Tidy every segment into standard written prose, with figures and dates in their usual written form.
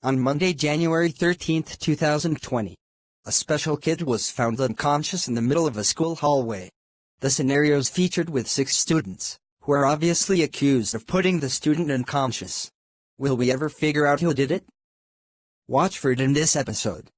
On Monday, January 13th, 2020, a special kid was found unconscious in the middle of a school hallway. The scenarios featured with 6 students, who are obviously accused of putting the student unconscious. Will we ever figure out who did it? Watch for it in this episode.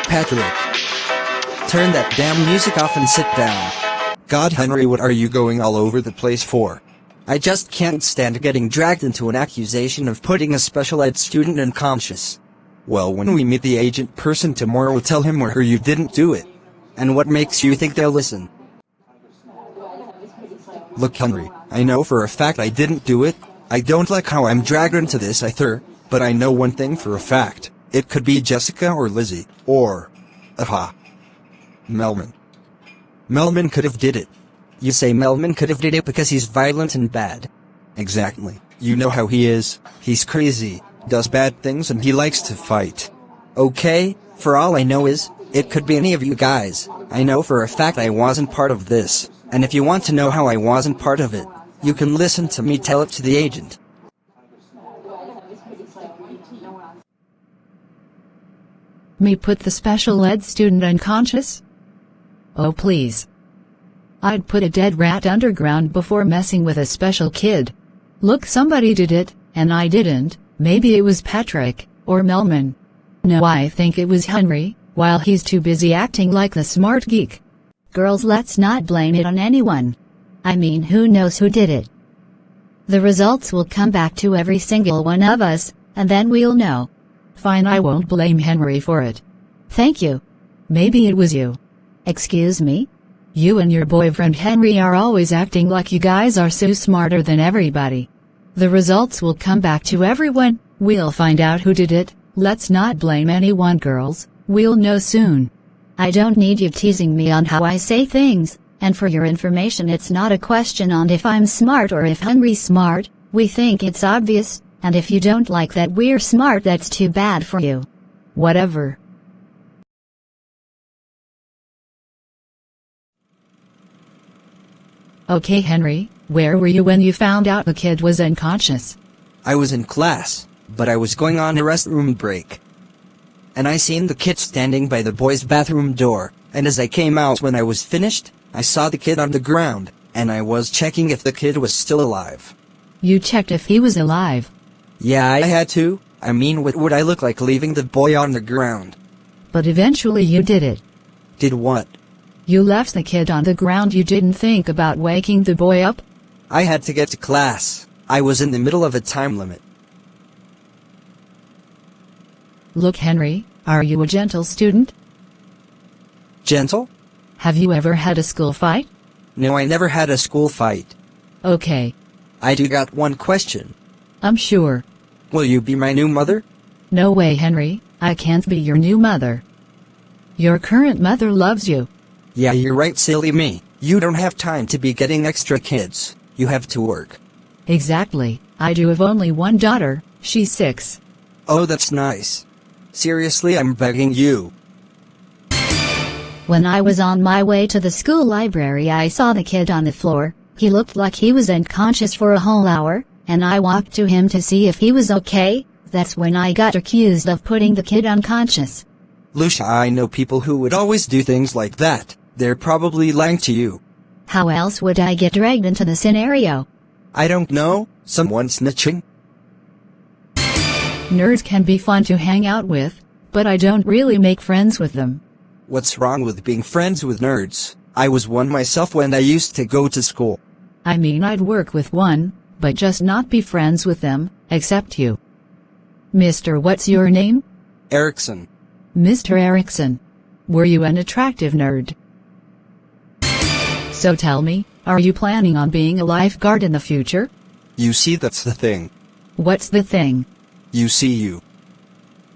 Patrick, turn that damn music off and sit down. God, Henry, what are you going all over the place for? I just can't stand getting dragged into an accusation of putting a special ed student unconscious. Well, when we meet the agent person tomorrow, we'll tell him or her you didn't do it. And what makes you think they'll listen? Look, Henry, I know for a fact I didn't do it. I don't like how I'm dragged into this either, but I know one thing for a fact. It could be Jessica or Lizzie, or, Melman. Melman could have did it. You say Melman could have did it because he's violent and bad. Exactly. You know how he is. He's crazy, does bad things, and he likes to fight. Okay, for all I know is, it could be any of you guys. I know for a fact I wasn't part of this, and if you want to know how I wasn't part of it, you can listen to me tell it to the agent. Me put the special ed student unconscious? Oh please. I'd put a dead rat underground before messing with a special kid. Look, somebody did it, and I didn't. Maybe it was Patrick, or Melman. No, I think it was Henry, while he's too busy acting like the smart geek. Girls, let's not blame it on anyone. I mean, who knows who did it? The results will come back to every single one of us, and then we'll know. Fine, I won't blame Henry for it. Thank you. Maybe it was you. Excuse me? You and your boyfriend Henry are always acting like you guys are so smarter than everybody. The results will come back to everyone, we'll find out who did it. Let's not blame anyone, girls, we'll know soon. I don't need you teasing me on how I say things, and for your information, it's not a question on if I'm smart or if Henry's smart. We think it's obvious. And if you don't like that we're smart, that's too bad for you. Whatever. Okay, Henry, where were you when you found out the kid was unconscious? I was in class, but I was going on a restroom break. And I seen the kid standing by the boys' bathroom door, and as I came out when I was finished, I saw the kid on the ground, and I was checking if the kid was still alive. You checked if he was alive? Yeah, I had to. I mean, what would I look like leaving the boy on the ground? But eventually you did it. Did what? You left the kid on the ground. You didn't think about waking the boy up? I had to get to class. I was in the middle of a time limit. Look, Henry, are you a gentle student? Gentle? Have you ever had a school fight? No, I never had a school fight. Okay. I do got one question. I'm sure. Will you be my new mother? No way, Henry, I can't be your new mother. Your current mother loves you. Yeah, you're right, silly me. You don't have time to be getting extra kids. You have to work. Exactly. I do have only one daughter. She's 6. Oh, that's nice. Seriously, I'm begging you. When I was on my way to the school library, I saw the kid on the floor. He looked like he was unconscious for a whole hour, and I walked to him to see if he was okay. That's when I got accused of putting the kid unconscious. Lucia, I know people who would always do things like that. They're probably lying to you. How else would I get dragged into the scenario? I don't know. Someone snitching? Nerds can be fun to hang out with, but I don't really make friends with them. What's wrong with being friends with nerds? I was one myself when I used to go to school. I mean, I'd work with one, but just not be friends with them, except you. Mr. What's your name? Erickson. Mr. Erickson. Were you an attractive nerd? So tell me, are you planning on being a lifeguard in the future? You see, that's the thing. What's the thing? You see, you.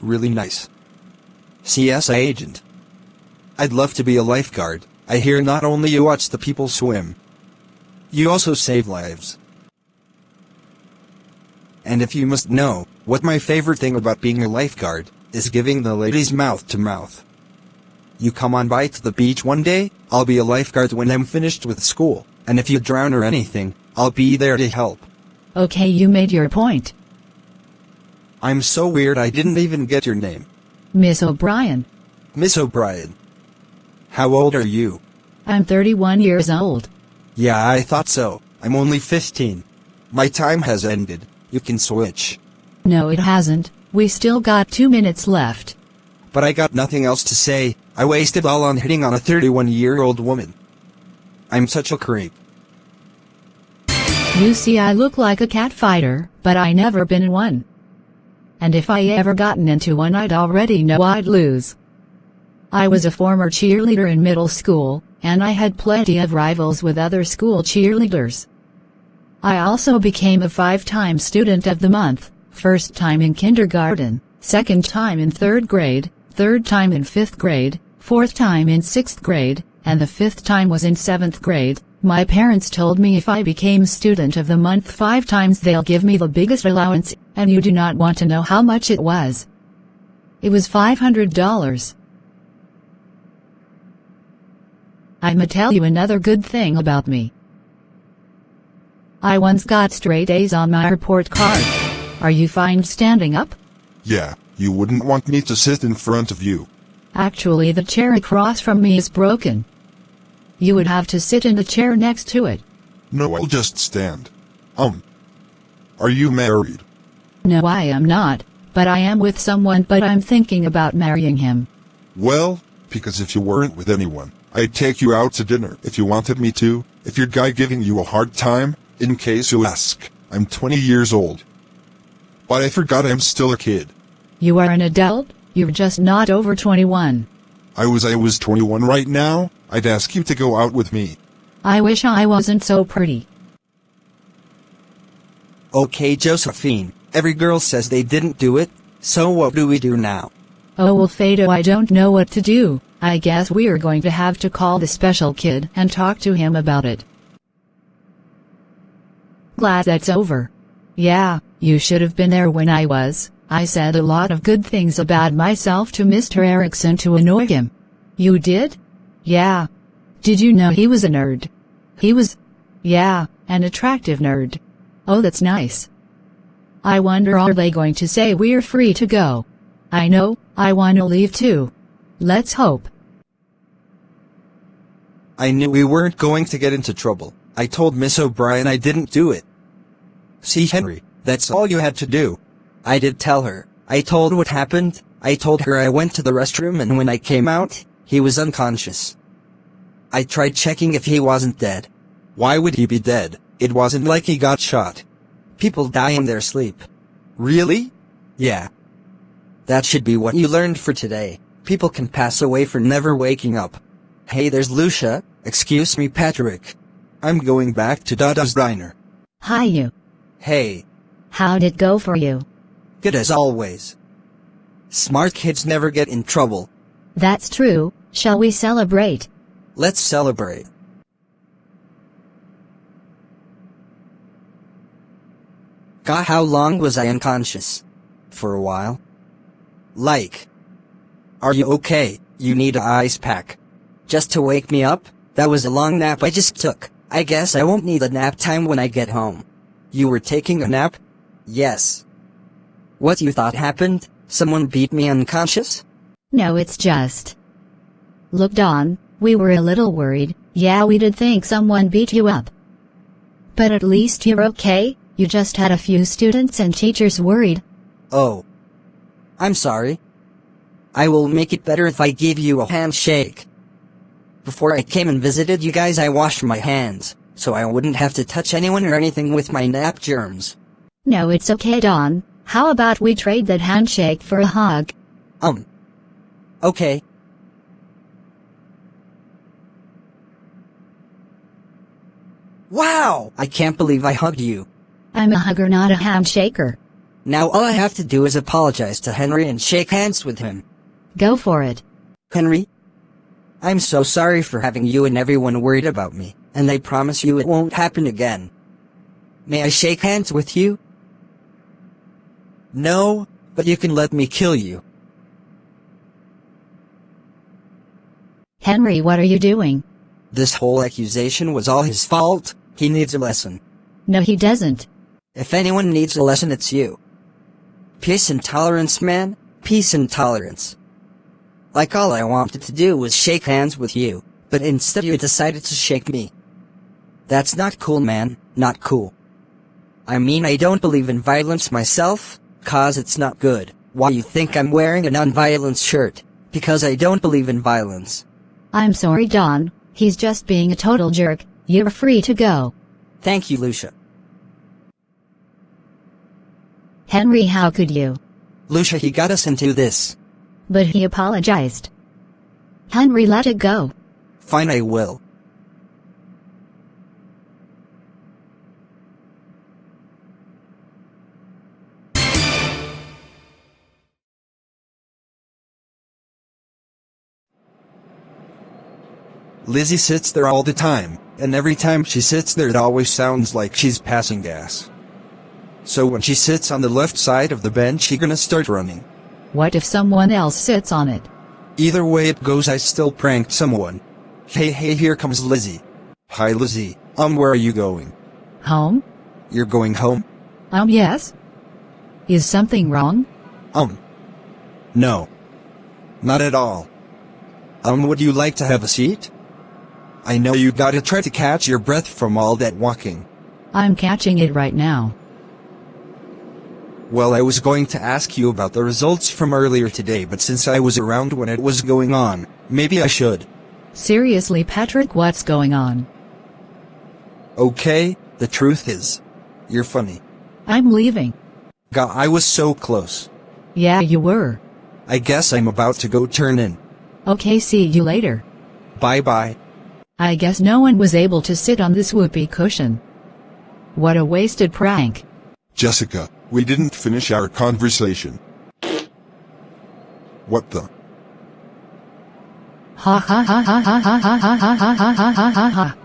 Really nice. CSI agent. I'd love to be a lifeguard. I hear not only you watch the people swim, you also save lives. And if you must know, what my favorite thing about being a lifeguard is giving the ladies mouth to mouth. You come on by to the beach one day, I'll be a lifeguard when I'm finished with school, and if you drown or anything, I'll be there to help. Okay, you made your point. I'm so weird I didn't even get your name. Miss O'Brien. Miss O'Brien. How old are you? I'm 31 years old. Yeah, I thought so. I'm only 15. My time has ended. You can switch. No, it hasn't. We still got 2 minutes left. But I got nothing else to say. I wasted all on hitting on a 31-year-old woman. I'm such a creep. You see, I look like a cat fighter, but I never been in one. And if I ever gotten into one, I'd already know I'd lose. I was a former cheerleader in middle school, and I had plenty of rivals with other school cheerleaders. I also became a 5-time student of the month, first time in kindergarten, second time in 3rd grade, third time in 5th grade, fourth time in 6th grade, and the 5th time was in 7th grade. My parents told me if I became student of the month 5 times they'll give me the biggest allowance, and you do not want to know how much it was. It was $500. I'ma tell you another good thing about me. I once got straight A's on my report card. Are you fine standing up? Yeah, you wouldn't want me to sit in front of you. Actually, the chair across from me is broken. You would have to sit in the chair next to it. No, I'll just stand. Are you married? No, I am not, but I am with someone, but I'm thinking about marrying him. Well, because if you weren't with anyone, I'd take you out to dinner if you wanted me to. If your guy giving you a hard time, in case you ask, I'm 20 years old. But I forgot I'm still a kid. You are an adult, you're just not over 21. I was 21 right now. I'd ask you to go out with me. I wish I wasn't so pretty. Okay, Josephine, every girl says they didn't do it, so what do we do now? Oh well, Fado, I don't know what to do. I guess we're going to have to call the special kid and talk to him about it. Glad that's over. Yeah, you should have been there when I was. I said a lot of good things about myself to Mr. Erickson to annoy him. You did? Yeah. Did you know he was a nerd? He was, yeah, an attractive nerd. Oh, that's nice. I wonder, are they going to say we're free to go? I know, I want to leave too. Let's hope. I knew we weren't going to get into trouble. I told Miss O'Brien I didn't do it. See, Henry, that's all you had to do. I did tell her. I told what happened. I told her I went to the restroom and when I came out, he was unconscious. I tried checking if he wasn't dead. Why would he be dead? It wasn't like he got shot. People die in their sleep. Really? Yeah. That should be what you learned for today. People can pass away for never waking up. Hey, there's Lucia. Excuse me, Patrick. I'm going back to Dada's diner. Hi, you. Hey. How'd it go for you? Good as always. Smart kids never get in trouble. That's true. Shall we celebrate? Let's celebrate. God, how long was I unconscious? For a while. Like. Are you okay? You need an ice pack. Just to wake me up? That was a long nap I just took. I guess I won't need a nap time when I get home. You were taking a nap? Yes. What you thought happened? Someone beat me unconscious? No, it's just. Look, Dawn, we were a little worried. Yeah, we did think someone beat you up. But at least you're okay. You just had a few students and teachers worried. Oh, I'm sorry. I will make it better if I give you a handshake. Before I came and visited you guys, I washed my hands, so I wouldn't have to touch anyone or anything with my nap germs. No, it's okay, Don. How about we trade that handshake for a hug? Okay. Wow! I can't believe I hugged you. I'm a hugger, not a handshaker. Now all I have to do is apologize to Henry and shake hands with him. Go for it. Henry? I'm so sorry for having you and everyone worried about me, and I promise you it won't happen again. May I shake hands with you? No, but you can let me kill you. Henry, what are you doing? This whole accusation was all his fault. He needs a lesson. No, he doesn't. If anyone needs a lesson, it's you. Peace and tolerance, man. Peace and tolerance. Like all I wanted to do was shake hands with you, but instead you decided to shake me. That's not cool, man. Not cool. I mean, I don't believe in violence myself, 'cause it's not good. Why you think I'm wearing a non-violence shirt? Because I don't believe in violence. I'm sorry, Don. He's just being a total jerk. You're free to go. Thank you, Lucia. Henry, how could you? Lucia, he got us into this. But he apologized. Henry, let it go. Fine, I will. Lizzie sits there all the time, and every time she sits there it always sounds like she's passing gas. So when she sits on the left side of the bench, she gonna start running. What if someone else sits on it? Either way it goes, I still pranked someone. Hey, here comes Lizzie. Hi, Lizzie. Where are you going? Home? You're going home? Yes. Is something wrong? No. Not at all. Would you like to have a seat? I know you gotta try to catch your breath from all that walking. I'm catching it right now. Well, I was going to ask you about the results from earlier today, but since I was around when it was going on, maybe I should. Seriously, Patrick, what's going on? Okay, the truth is, you're funny. I'm leaving. God, I was so close. Yeah, you were. I guess I'm about to go turn in. Okay, see you later. Bye-bye. I guess no one was able to sit on this whoopee cushion. What a wasted prank. Jessica, we didn't finish our conversation. What the? Ha ha ha ha ha ha ha ha ha ha ha ha ha.